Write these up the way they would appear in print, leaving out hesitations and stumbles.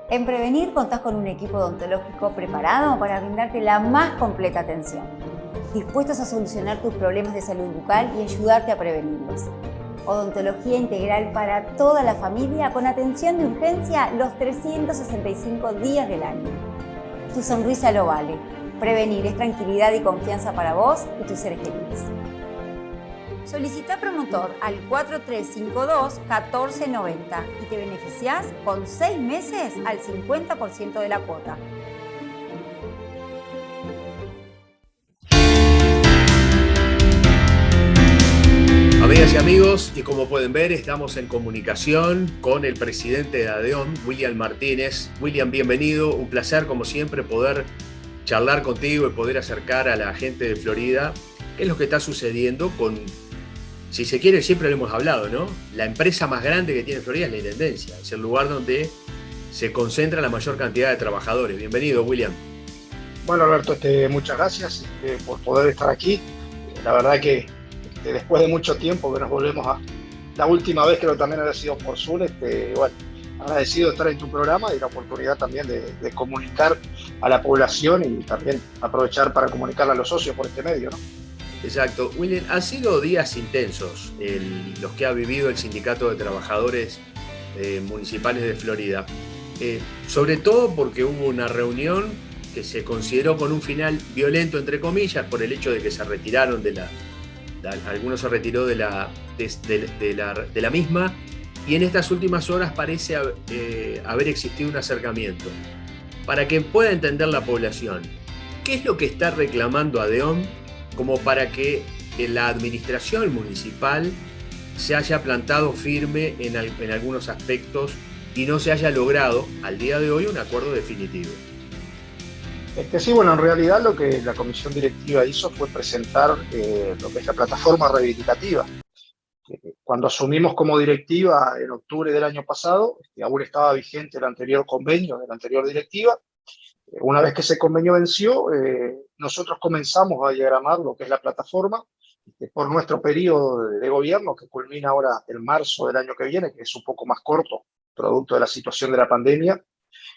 En Prevenir contás con un equipo odontológico preparado para brindarte la más completa atención, dispuestos a solucionar tus problemas de salud bucal y ayudarte a prevenirlos. Odontología integral para toda la familia con atención de urgencia los 365 días del año. Tu sonrisa lo vale. Prevenir es tranquilidad y confianza para vos y tus seres queridos. Solicita promotor al 4352-1490 y te beneficiás con 6 meses al 50% de la cuota. Amigas y amigos, y como pueden ver, estamos en comunicación con el presidente de ADEON, William Martínez. William, bienvenido. Un placer, como siempre, poder charlar contigo y poder acercar a la gente de Florida qué es lo que está sucediendo con, si se quiere, siempre lo hemos hablado, ¿no? La empresa más grande que tiene Florida es la Intendencia. Es el lugar donde se concentra la mayor cantidad de trabajadores. Bienvenido, William. Bueno, Alberto, muchas gracias por poder estar aquí. La verdad que después de mucho tiempo que nos volvemos a... La última vez creo que también había sido por Zoom, bueno, agradecido de estar en tu programa y la oportunidad también de comunicar a la población y también aprovechar para comunicarle a los socios por este medio, ¿no? Exacto. William, han sido días intensos los que ha vivido el Sindicato de Trabajadores Municipales de Florida. Sobre todo porque hubo una reunión que se consideró con un final violento, entre comillas, por el hecho de que se retiraron algunos se retiró de la misma, y en estas últimas horas parece haber existido un acercamiento. Para que pueda entender la población, ¿qué es lo que está reclamando ADEON como para que la administración municipal se haya plantado firme en algunos aspectos y no se haya logrado al día de hoy un acuerdo definitivo? Sí, bueno, en realidad lo que la comisión directiva hizo fue presentar lo que es la plataforma reivindicativa. Cuando asumimos como directiva en octubre del año pasado, aún estaba vigente el anterior convenio de la anterior directiva. Una vez que ese convenio venció, nosotros comenzamos a diagramar lo que es la plataforma por nuestro periodo de gobierno, que culmina ahora en marzo del año que viene, que es un poco más corto, producto de la situación de la pandemia.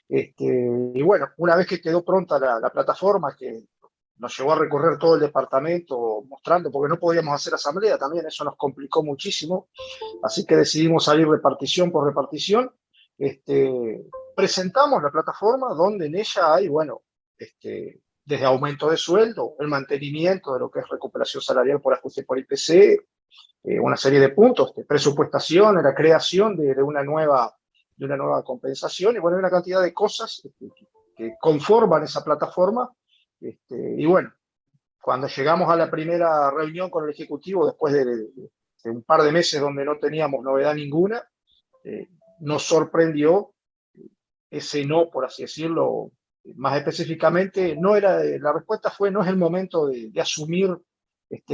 Y bueno, una vez que quedó pronta la plataforma, que nos llevó a recorrer todo el departamento mostrando, porque no podíamos hacer asamblea también, eso nos complicó muchísimo, así que decidimos salir repartición por repartición. Presentamos la plataforma donde en ella hay, bueno, desde aumento de sueldo, el mantenimiento de lo que es recuperación salarial por ajuste por IPC, una serie de puntos, presupuestación, la creación de una nueva compensación, y bueno, hay una cantidad de cosas que conforman esa plataforma. Y bueno, cuando llegamos a la primera reunión con el Ejecutivo, después de un par de meses donde no teníamos novedad ninguna, nos sorprendió ese no, por así decirlo. Más específicamente, la respuesta fue: no es el momento de asumir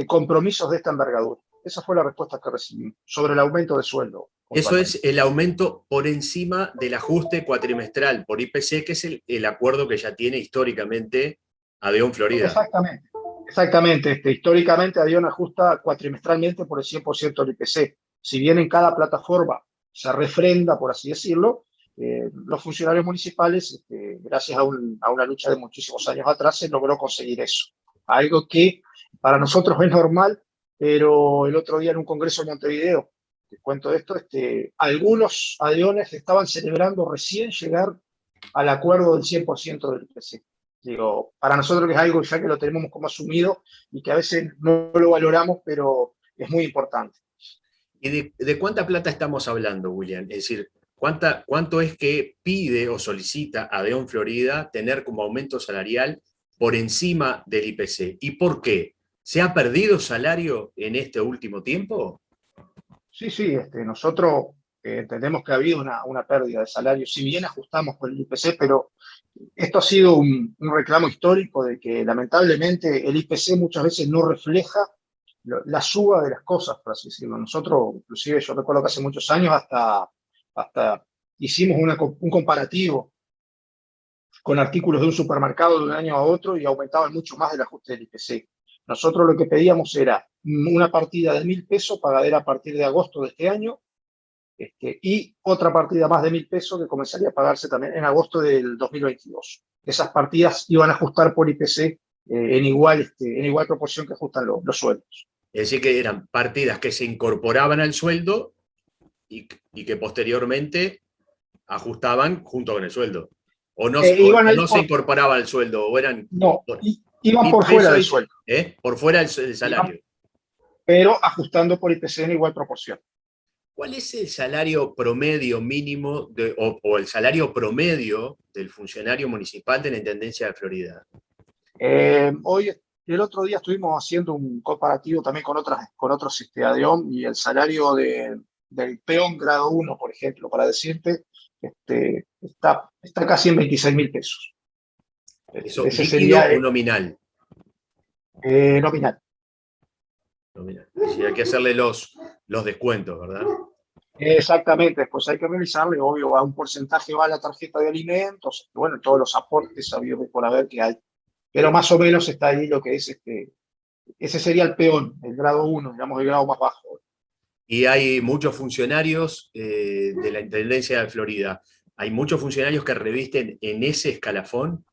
compromisos de esta envergadura. Esa fue la respuesta que recibimos sobre el aumento de sueldo. Eso es el aumento por encima del ajuste cuatrimestral por IPC, que es el acuerdo que ya tiene históricamente ADEON Florida. Exactamente. Exactamente. Históricamente ADEON ajusta cuatrimestralmente por el 100% del IPC. Si bien en cada plataforma se refrenda, por así decirlo, los funcionarios municipales, gracias a una lucha de muchísimos años atrás, se logró conseguir eso. Algo que para nosotros es normal, pero el otro día en un congreso en Montevideo, te cuento esto, algunos ADEONes estaban celebrando recién llegar al acuerdo del 100% del IPC. Digo, para nosotros que es algo ya que lo tenemos como asumido y que a veces no lo valoramos, pero es muy importante. ¿Y de cuánta plata estamos hablando, William? Es decir, ¿cuánto es que pide o solicita ADEON Florida tener como aumento salarial por encima del IPC? ¿Y por qué? ¿Se ha perdido salario en este último tiempo? Sí, nosotros entendemos que ha habido una pérdida de salario, si bien ajustamos con el IPC, pero esto ha sido un reclamo histórico de que lamentablemente el IPC muchas veces no refleja la suba de las cosas, por así decirlo. Nosotros, inclusive yo recuerdo que hace muchos años hasta hicimos un comparativo con artículos de un supermercado de un año a otro y aumentaban mucho más del ajuste del IPC. Nosotros lo que pedíamos era una partida de 1.000 pesos pagadera a partir de agosto de este año, y otra partida más de 1.000 pesos que comenzaría a pagarse también en agosto del 2022. Esas partidas iban a ajustar por IPC en igual proporción que ajustan los sueldos. Es decir, que eran partidas que se incorporaban al sueldo y que posteriormente ajustaban junto con el sueldo. Iban a O ir no se incorporaba al sueldo, o eran no, iban por fuera del sueldo. Por fuera del salario. Iban, pero ajustando por IPC en igual proporción. ¿Cuál es el salario promedio mínimo o el salario promedio del funcionario municipal de la Intendencia de Florida? El otro día estuvimos haciendo un comparativo también con otros ADEOM, y el salario del peón grado 1, por ejemplo, para decirte, está casi en 26.000 pesos. ¿Eso Ese líquido sería o nominal? Nominal. Nominal. Es decir, hay que hacerle los descuentos, ¿verdad? Exactamente, después hay que revisarle, obvio, a un porcentaje va la tarjeta de alimentos, bueno, todos los aportes sabidos por haber que hay, pero más o menos está ahí lo que es ese sería el peón, el grado 1, digamos, el grado más bajo. Y hay muchos funcionarios de la Intendencia de Florida. ¿Hay muchos funcionarios que revisten en ese escalafón?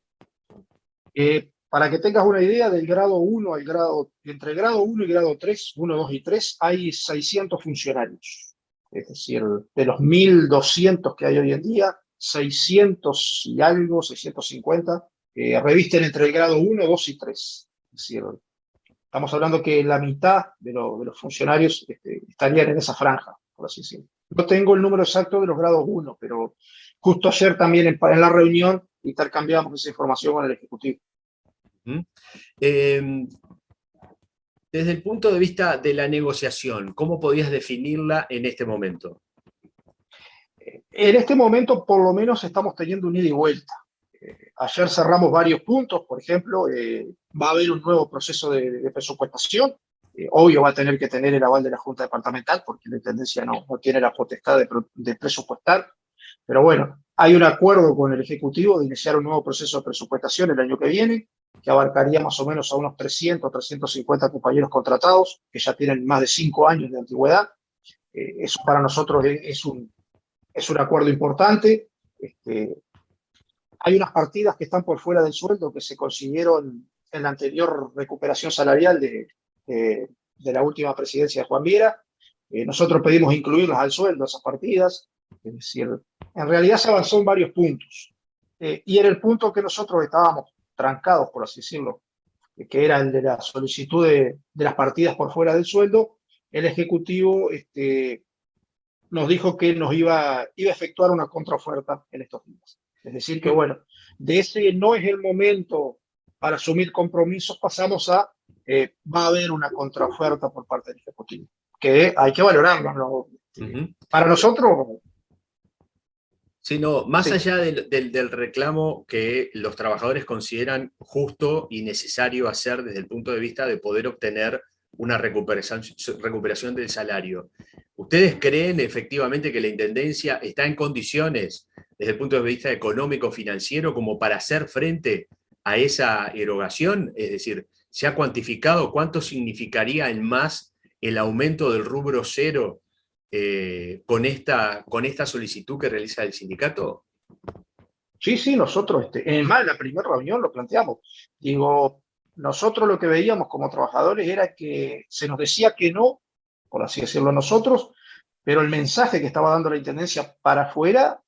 Para que tengas una idea, del grado 1 entre el grado 1 y grado 3, 1, 2 y 3, hay 600 funcionarios. Es decir, de los 1.200 que hay hoy en día, 600 y algo, 650, revisten entre el grado 1, 2 y 3. Es decir, estamos hablando que la mitad de los funcionarios estarían en esa franja, por así decirlo. No tengo el número exacto de los grados 1, pero justo ayer también en la reunión intercambiamos esa información con el Ejecutivo. Desde el punto de vista de la negociación, ¿cómo podías definirla en este momento? En este momento, por lo menos, estamos teniendo un ida y vuelta. Ayer cerramos varios puntos, por ejemplo, va a haber un nuevo proceso de presupuestación. Obvio va a tener que tener el aval de la Junta Departamental, porque la Intendencia no tiene la potestad de presupuestar. Pero bueno, hay un acuerdo con el Ejecutivo de iniciar un nuevo proceso de presupuestación el año que viene, que abarcaría más o menos a unos 300, 350 compañeros contratados, que ya tienen más de 5 años de antigüedad. Eso para nosotros es un acuerdo importante. Hay unas partidas que están por fuera del sueldo que se consiguieron en la anterior recuperación salarial de la última presidencia de Juan Viera. Nosotros pedimos incluirlas al sueldo, esas partidas. Es decir, en realidad se avanzó en varios puntos. Y en el punto que nosotros estábamos trancados, por así decirlo, que era el de la solicitud de las partidas por fuera del sueldo, el Ejecutivo nos dijo que nos iba a efectuar una contraoferta en estos días. Es decir, que bueno, de ese no es el momento para asumir compromisos, pasamos a va a haber una contraoferta por parte del Ejecutivo, que hay que valorarlo, ¿no? Para nosotros... Sino, más allá del reclamo que los trabajadores consideran justo y necesario hacer desde el punto de vista de poder obtener una recuperación del salario, ¿ustedes creen efectivamente que la Intendencia está en condiciones, desde el punto de vista económico, financiero, como para hacer frente a esa erogación? Es decir, ¿se ha cuantificado cuánto significaría en más el aumento del rubro cero con esta solicitud que realiza el sindicato? Sí, nosotros, en más, la primera reunión lo planteamos. Digo, nosotros lo que veíamos como trabajadores era que se nos decía que no, por así decirlo nosotros, pero el mensaje que estaba dando la Intendencia para afuera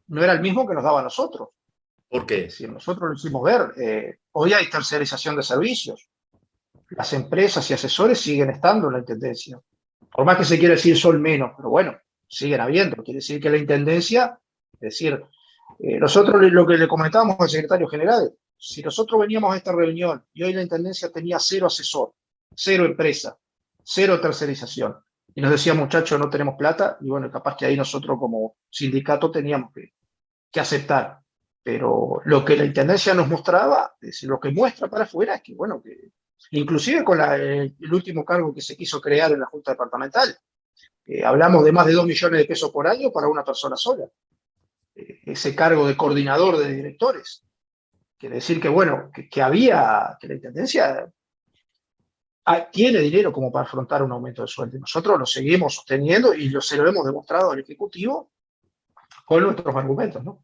no era el mismo que nos daba a nosotros. ¿Por qué? Es decir, nosotros lo hicimos ver. Hoy hay tercerización de servicios. Las empresas y asesores siguen estando en la Intendencia. Por más que se quiera decir son menos, pero bueno, siguen habiendo. Quiere decir que la Intendencia, es decir, nosotros lo que le comentábamos al secretario general, si nosotros veníamos a esta reunión y hoy la Intendencia tenía 0 asesor, 0 empresa, 0 tercerización, y nos decía, muchachos, no tenemos plata, y bueno, capaz que ahí nosotros como sindicato teníamos que aceptar. Pero lo que la Intendencia nos mostraba, es decir, lo que muestra para afuera es que, bueno, que inclusive con el último cargo que se quiso crear en la Junta Departamental, hablamos de más de 2 millones de pesos por año para una persona sola. Ese cargo de coordinador de directores. Quiere decir que, bueno, que la Intendencia tiene dinero como para afrontar un aumento de sueldo. Nosotros lo seguimos sosteniendo y se lo hemos demostrado al Ejecutivo con nuestros argumentos, ¿no?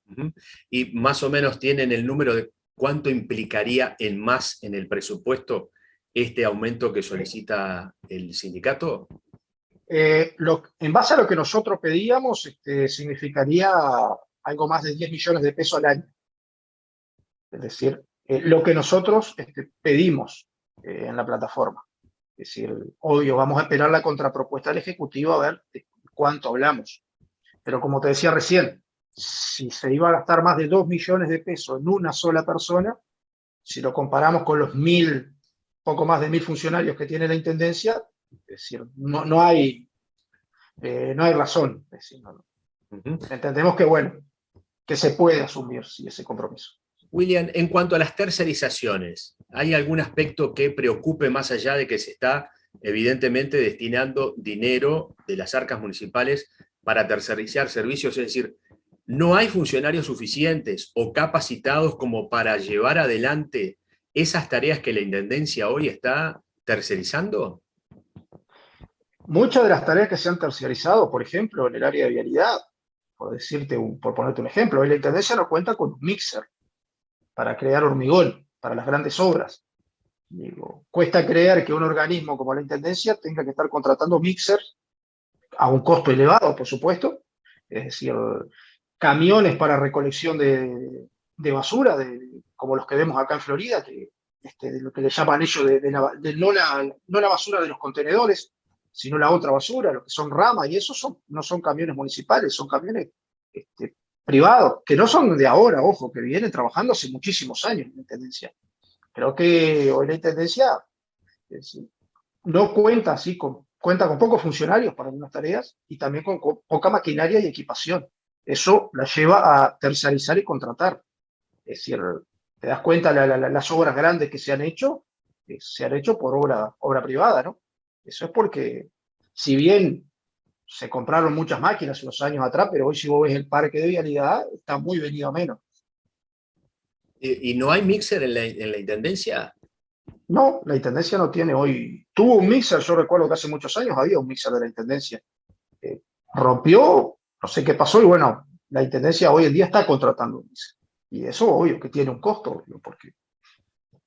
Ujú. Y más o menos tienen el número de cuánto implicaría en más en el presupuesto este aumento que solicita el sindicato. En base a lo que nosotros pedíamos, significaría algo más de 10 millones de pesos al año. Es decir, lo que nosotros pedimos en la plataforma. Es decir, obvio, vamos a esperar la contrapropuesta del Ejecutivo a ver de cuánto hablamos. Pero como te decía recién, si se iba a gastar más de 2 millones de pesos en una sola persona, si lo comparamos con los 1.000, poco más de 1.000 funcionarios que tiene la Intendencia, es decir, no hay razón. Es decir, Ujú. entendemos que, bueno, que se puede asumir sí, ese compromiso. William, en cuanto a las tercerizaciones, ¿hay algún aspecto que preocupe más allá de que se está evidentemente destinando dinero de las arcas municipales para tercerizar servicios? Es decir, ¿no hay funcionarios suficientes o capacitados como para llevar adelante esas tareas que la Intendencia hoy está tercerizando? Muchas de las tareas que se han terciarizado, por ejemplo, en el área de vialidad, por ponerte un ejemplo, hoy la Intendencia no cuenta con un mixer para crear hormigón para las grandes obras. Digo, cuesta creer que un organismo como la Intendencia tenga que estar contratando mixers a un costo elevado, por supuesto, es decir, camiones para recolección de basura, como los que vemos acá en Florida, de lo que le llaman ellos no la basura de los contenedores, sino la otra basura, lo que son ramas, y esos no son camiones municipales, son camiones privados, que no son de ahora, ojo, que vienen trabajando hace muchísimos años en la Intendencia. Creo que hoy la Intendencia no cuenta con pocos funcionarios para algunas tareas y también con poca maquinaria y equipación. Eso la lleva a tercerizar y contratar. Es decir, te das cuenta, las obras grandes que se han hecho por obra privada, ¿no? Eso es porque, si bien se compraron muchas máquinas unos años atrás, pero hoy si vos ves el parque de vialidad, está muy venido a menos. ¿Y no hay mixer en la Intendencia? No, la Intendencia no tiene hoy. Tuvo un mixer, yo recuerdo que hace muchos años había un mixer de la Intendencia. Eh, Rompió, no sé qué pasó, y bueno, la Intendencia hoy en día está contratando un mixer. Y eso, obvio, que tiene un costo, obvio, porque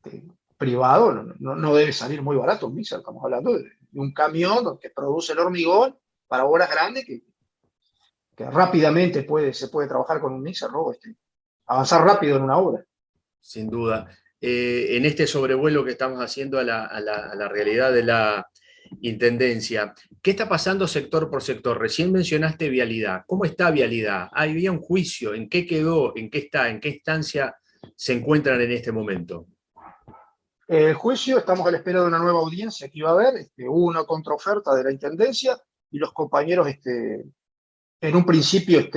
eh, privado no debe salir muy barato un mixer. Estamos hablando de un camión que produce el hormigón para obras grandes que rápidamente se puede trabajar con un mixer, ¿no? Avanzar rápido en una obra. Sin duda. En este sobrevuelo que estamos haciendo a la realidad de la Intendencia, ¿qué está pasando sector por sector? Recién mencionaste vialidad. ¿Cómo está vialidad? ¿Había un juicio? ¿En qué quedó? ¿En qué está? ¿En qué instancia se encuentran en este momento? El juicio, estamos a la espera de una nueva audiencia que iba a haber. Hubo una contraoferta de la Intendencia y los compañeros en un principio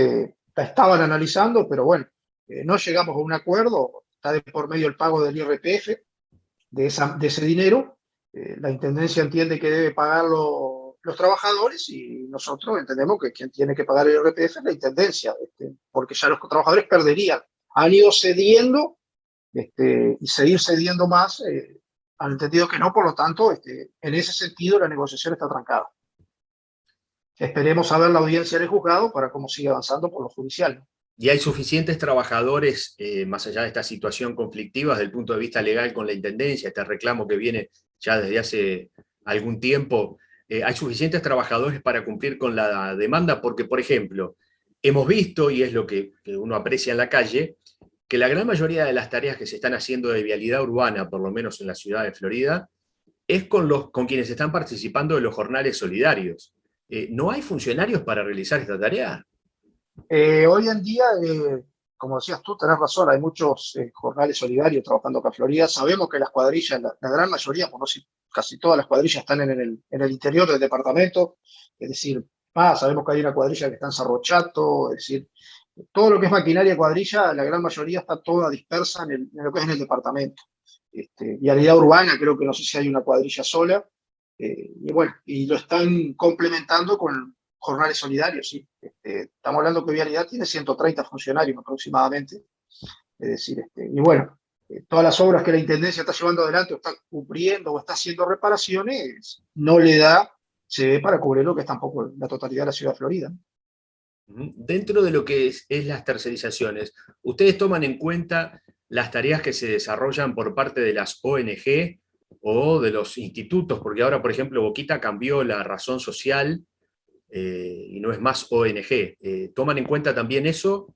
la estaban analizando, pero bueno, no llegamos a un acuerdo. Está de por medio el pago del IRPF de ese dinero. La Intendencia entiende que debe pagarlo los trabajadores y nosotros entendemos que quien tiene que pagar el IRPF es la Intendencia, porque ya los trabajadores perderían. Han ido cediendo y seguir cediendo más, han entendido que no, por lo tanto, en ese sentido la negociación está trancada. Esperemos a ver la audiencia del juzgado para cómo sigue avanzando por lo judicial. ¿Y hay suficientes trabajadores, más allá de esta situación conflictiva desde el punto de vista legal con la Intendencia, este reclamo que viene ya desde hace algún tiempo? ¿Hay suficientes trabajadores para cumplir con la demanda? Porque, por ejemplo, hemos visto, y es lo que uno aprecia en la calle, que la gran mayoría de las tareas que se están haciendo de vialidad urbana, por lo menos en la ciudad de Florida, es con quienes están participando de los jornales solidarios. ¿No hay funcionarios para realizar esta tarea? Hoy en día, como decías tú, tenés razón, hay muchos jornales solidarios trabajando acá en Florida. Sabemos que las cuadrillas, la gran mayoría, por no decir casi todas las cuadrillas, están en el interior del departamento. Es decir, sabemos que hay una cuadrilla que está en Cerro Chato. Es decir, todo lo que es maquinaria cuadrilla, la gran mayoría está toda dispersa en lo que es en el departamento. Vialidad urbana, creo que no sé si hay una cuadrilla sola. Y bueno, y lo están complementando con jornales solidarios, sí. Estamos hablando que Vialidad tiene 130 funcionarios aproximadamente. Es decir, y bueno, todas las obras que la Intendencia está llevando adelante o está cumpliendo o está haciendo reparaciones, no le da, se ve para cubrir lo que es tampoco la totalidad de la ciudad de Florida. Dentro de lo que es las tercerizaciones, ¿ustedes toman en cuenta las tareas que se desarrollan por parte de las ONG o de los institutos? Porque ahora, por ejemplo, Boquita cambió la razón social y no es más ONG. ¿Toman en cuenta también eso?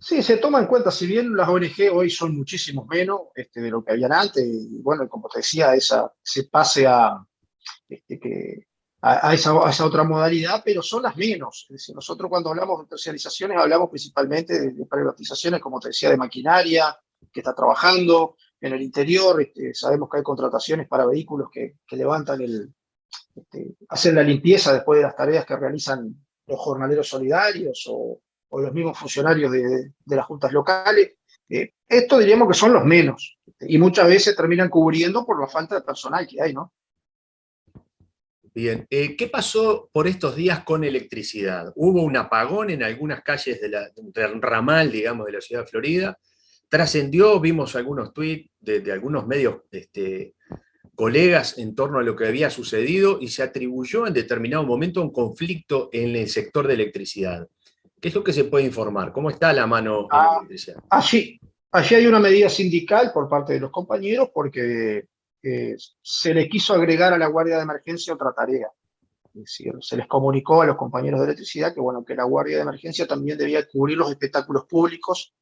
Sí, se toma en cuenta, si bien las ONG hoy son muchísimos menos de lo que habían antes, y bueno, como te decía, se pase este, que, a esa otra modalidad, pero son las menos. Es decir, nosotros cuando hablamos de terciarizaciones hablamos principalmente de privatizaciones, como te decía, de maquinaria que está trabajando en el interior. Sabemos que hay contrataciones para vehículos que levantan hacen la limpieza después de las tareas que realizan los jornaleros solidarios o los mismos funcionarios de las juntas locales. Esto diríamos que son los menos, y muchas veces terminan cubriendo por la falta de personal que hay, ¿no? Bien, ¿qué pasó por estos días con electricidad? ¿Hubo un apagón en algunas calles del ramal, digamos, de la ciudad de Florida? ¿Trascendió? Vimos algunos tweets de algunos medios colegas en torno a lo que había sucedido y se atribuyó en determinado momento un conflicto en el sector de electricidad. ¿Qué es lo que se puede informar? ¿Cómo está la mano en Ah, electricidad? allí hay una medida sindical por parte de los compañeros porque se les quiso agregar a la Guardia de Emergencia otra tarea. Es decir, se les comunicó a los compañeros de electricidad que, bueno, que la Guardia de Emergencia también debía cubrir los espectáculos públicos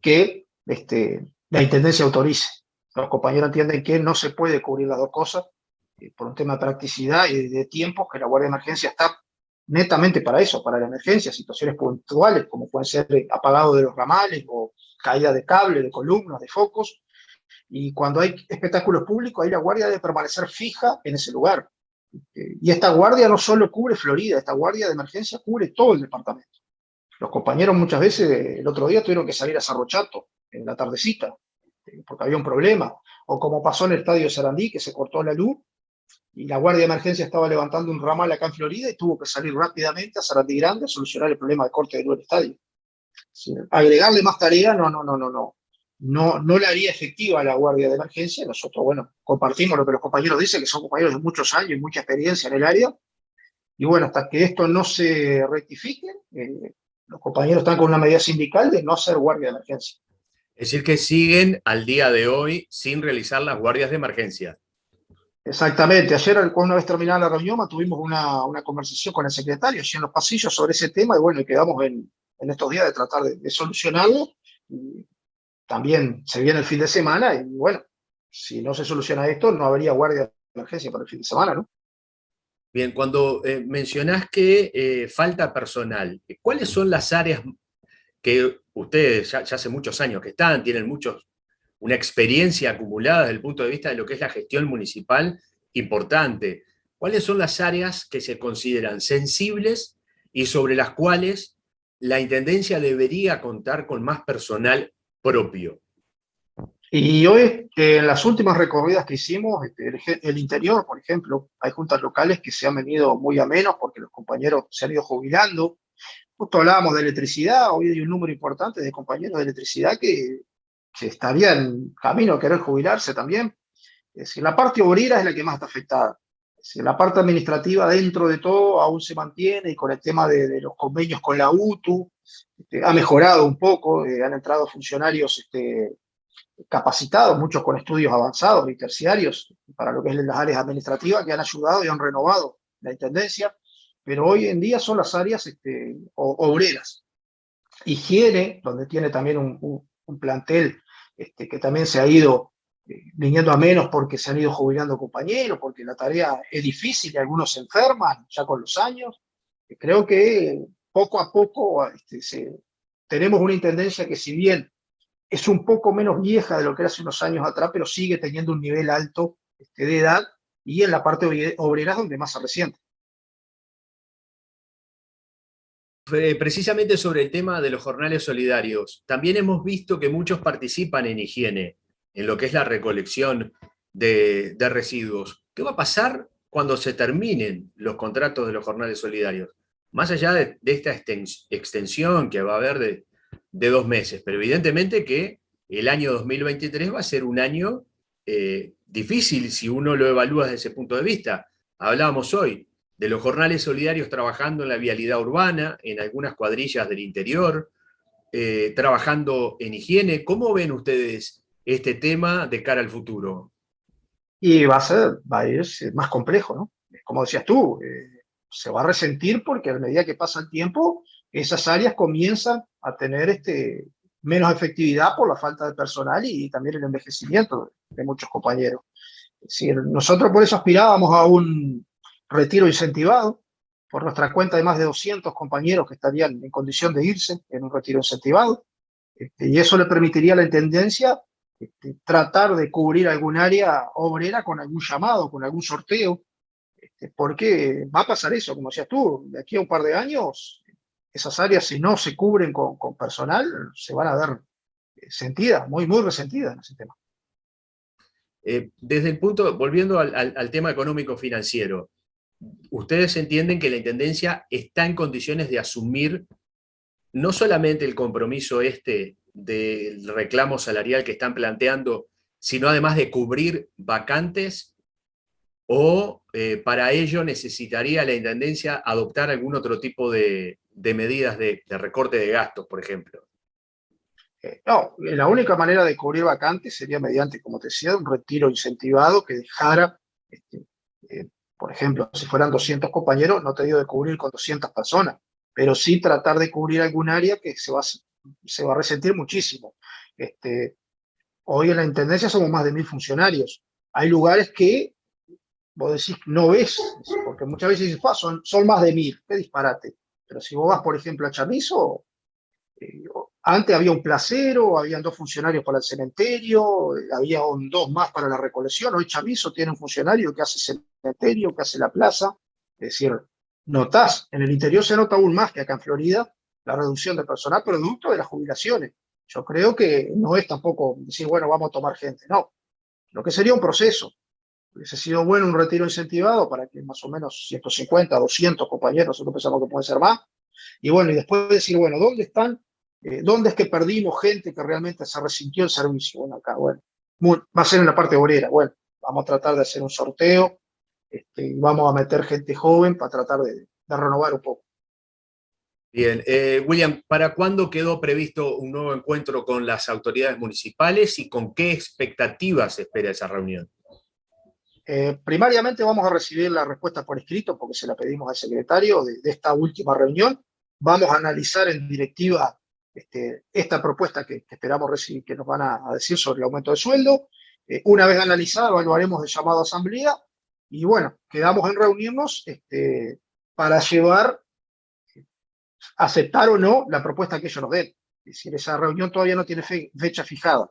que la Intendencia autorice. Los compañeros entienden que no se puede cubrir las dos cosas por un tema de practicidad y de tiempo, que la Guardia de Emergencia está netamente para eso, para la emergencia, situaciones puntuales como pueden ser apagado de los ramales o caída de cable, de columnas, de focos, y cuando hay espectáculos públicos, ahí la Guardia debe permanecer fija en ese lugar. Y esta Guardia no solo cubre Florida, esta Guardia de Emergencia cubre todo el departamento. Los compañeros muchas veces el otro día tuvieron que salir a Cerro Chato en la tardecita, porque había un problema. O como pasó en el estadio de Sarandí, que se cortó la luz y la Guardia de Emergencia estaba levantando un ramal acá en Florida y tuvo que salir rápidamente a Sarandí Grande a solucionar el problema de corte de luz del estadio. Sí, agregarle más tarea no la haría efectiva a la Guardia de Emergencia. Nosotros, bueno, compartimos lo que los compañeros dicen, que son compañeros de muchos años y mucha experiencia en el área. Y bueno, hasta que esto no se rectifique, los compañeros están con una medida sindical de no ser guardia de emergencia. Es decir, que siguen al día de hoy sin realizar las guardias de emergencia. Exactamente. Ayer, una vez terminada la reunión, tuvimos una conversación con el secretario allí en los pasillos sobre ese tema y bueno, y quedamos en estos días de tratar de solucionarlo. Y también se viene el fin de semana y bueno, si no se soluciona esto, no habría guardia de emergencia para el fin de semana, ¿no? Bien, cuando mencionás que falta personal, ¿cuáles son las áreas que ustedes ya hace muchos años que están, tienen una experiencia acumulada desde el punto de vista de lo que es la gestión municipal importante? ¿Cuáles son las áreas que se consideran sensibles y sobre las cuales la Intendencia debería contar con más personal propio? Y hoy, en las últimas recorridas que hicimos, el interior, por ejemplo, hay juntas locales que se han venido muy a menos porque los compañeros se han ido jubilando. Justo hablábamos de electricidad, hoy hay un número importante de compañeros de electricidad que estarían en camino a querer jubilarse también. Es decir, la parte obrera es la que más está afectada. Es decir, la parte administrativa dentro de todo aún se mantiene y con el tema de los convenios con la UTU ha mejorado un poco, han entrado funcionarios capacitados, muchos con estudios avanzados y terciarios para lo que es las áreas administrativas que han ayudado y han renovado la intendencia, pero hoy en día son las áreas obreras. Higiene, donde tiene también un plantel que también se ha ido viniendo a menos porque se han ido jubilando compañeros, porque la tarea es difícil y algunos se enferman ya con los años. Creo que poco a poco tenemos una intendencia que si bien es un poco menos vieja de lo que era hace unos años atrás, pero sigue teniendo un nivel alto de edad y en la parte obrera es donde más se resiente. Precisamente sobre el tema de los jornales solidarios, también hemos visto que muchos participan en higiene, en lo que es la recolección de residuos. ¿Qué va a pasar cuando se terminen los contratos de los jornales solidarios? Más allá de esta extensión que va a haber de 2 meses, pero evidentemente que el año 2023 va a ser un año difícil si uno lo evalúa desde ese punto de vista. Hablábamos hoy de los jornales solidarios trabajando en la vialidad urbana, en algunas cuadrillas del interior, trabajando en higiene. ¿Cómo ven ustedes este tema de cara al futuro? Y va a ir más complejo, ¿no? Como decías tú, se va a resentir porque a medida que pasa el tiempo, esas áreas comienzan a tener menos efectividad por la falta de personal y también el envejecimiento de muchos compañeros. Es decir, nosotros por eso aspirábamos a un retiro incentivado, por nuestra cuenta de más de 200 compañeros que estarían en condición de irse en un retiro incentivado, y eso le permitiría a la Intendencia tratar de cubrir algún área obrera con algún llamado, con algún sorteo, porque va a pasar eso, como decías tú, de aquí a un par de años, esas áreas, si no se cubren con personal, se van a ver sentidas, muy, muy resentidas en ese tema. Desde el punto, volviendo al tema económico-financiero, ¿ustedes entienden que la Intendencia está en condiciones de asumir no solamente el compromiso del reclamo salarial que están planteando, sino además de cubrir vacantes, o para ello necesitaría la Intendencia adoptar algún otro tipo de medidas de recorte de gastos, por ejemplo? No, la única manera de cubrir vacantes sería mediante, como te decía, un retiro incentivado que dejara, por ejemplo, si fueran 200 compañeros, no te digo de cubrir con 200 personas, pero sí tratar de cubrir algún área que se va a resentir muchísimo. Hoy en la Intendencia somos más de 1000 funcionarios. Hay lugares que vos decís, no ves, porque muchas veces dices, son más de 1000, qué disparate. Pero si vos vas, por ejemplo, a Chamizo, antes había un placero, habían 2 funcionarios para el cementerio, había 2 más para la recolección. Hoy Chamizo tiene un funcionario que hace cementerio, que hace la plaza. Es decir, notás, en el interior se nota aún más que acá en Florida, la reducción de personal producto de las jubilaciones. Yo creo que no es tampoco decir, bueno, vamos a tomar gente, no. Lo que sería un proceso. Hubiese sido bueno un retiro incentivado para que más o menos 150, 200 compañeros, nosotros pensamos que puede ser más. Y bueno, y después decir, bueno, ¿dónde están? ¿Dónde es que perdimos gente que realmente se resintió el servicio? Bueno, acá, bueno, va a ser en la parte obrera. Bueno, vamos a tratar de hacer un sorteo, y vamos a meter gente joven para tratar de renovar un poco. Bien, William, ¿para cuándo quedó previsto un nuevo encuentro con las autoridades municipales y con qué expectativas se espera esa reunión? Primariamente vamos a recibir la respuesta por escrito, porque se la pedimos al secretario de esta última reunión. Vamos a analizar en directiva esta propuesta que esperamos recibir, que nos van a decir sobre el aumento de sueldo. Una vez analizada, evaluaremos el llamado a asamblea y bueno, quedamos en reunirnos para aceptar o no la propuesta que ellos nos den. Es decir, esa reunión todavía no tiene fecha fijada.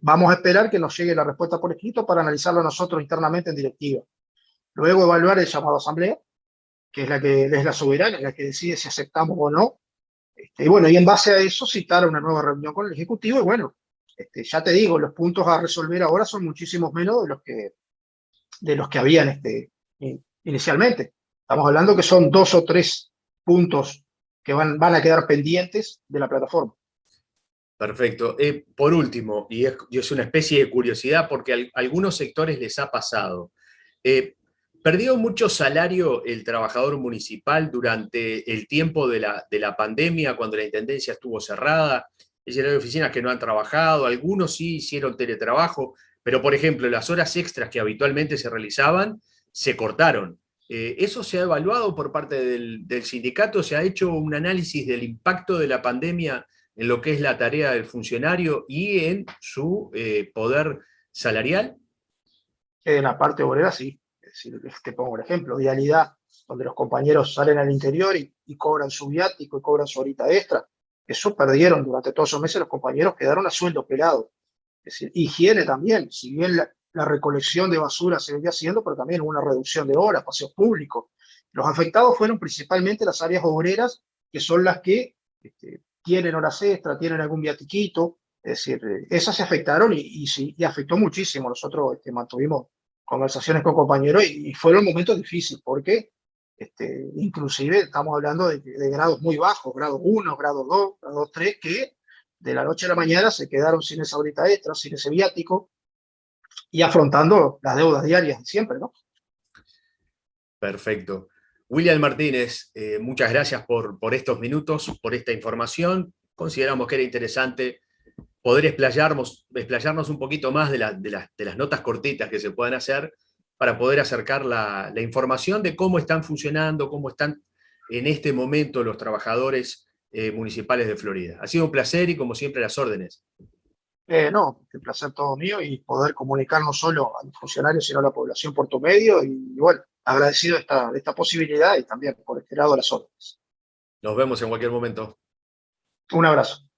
Vamos a esperar que nos llegue la respuesta por escrito para analizarlo nosotros internamente en directiva. Luego evaluar el llamado a asamblea, que es la soberana, la que decide si aceptamos o no. Y bueno, y en base a eso citar una nueva reunión con el Ejecutivo. Y bueno, ya te digo, los puntos a resolver ahora son muchísimos menos de los que habían inicialmente. Estamos hablando que son 2 o 3 puntos que van a quedar pendientes de la plataforma. Perfecto. Por último, y es una especie de curiosidad porque a algunos sectores les ha pasado, ¿perdió mucho salario el trabajador municipal durante el tiempo de la pandemia, cuando la Intendencia estuvo cerrada? Es decir, hay oficinas que no han trabajado, algunos sí hicieron teletrabajo, pero por ejemplo, las horas extras que habitualmente se realizaban se cortaron. ¿Eso se ha evaluado por parte del sindicato? ¿Se ha hecho un análisis del impacto de la pandemia en lo que es la tarea del funcionario y en su poder salarial? En la parte obrera sí. Es decir, te pongo el ejemplo, Vialidad, donde los compañeros salen al interior y cobran su viático y cobran su horita extra. Eso perdieron durante todos esos meses, los compañeros quedaron a sueldo pelado. Es decir, higiene también, si bien la recolección de basura se venía haciendo, pero también hubo una reducción de horas, paseos públicos. Los afectados fueron principalmente las áreas obreras, que son las que tienen horas extra, tienen algún viatiquito. Es decir, esas se afectaron y afectó muchísimo. Nosotros mantuvimos conversaciones con compañeros y fueron momentos difíciles, porque inclusive estamos hablando de grados muy bajos, grado 1, grado 2, grado 3, que de la noche a la mañana se quedaron sin esa horita extra, sin ese viático, y afrontando las deudas diarias de siempre, ¿no? Perfecto. William Martínez, muchas gracias por estos minutos, por esta información. Consideramos que era interesante poder explayarnos un poquito más de las notas cortitas que se puedan hacer para poder acercar la información de cómo están funcionando, cómo están en este momento los trabajadores municipales de Florida. Ha sido un placer y como siempre las órdenes. No, el placer todo mío y poder comunicar no solo a los funcionarios, sino a la población por tu medio. Y bueno, agradecido de esta posibilidad y también por este lado las órdenes. Nos vemos en cualquier momento. Un abrazo.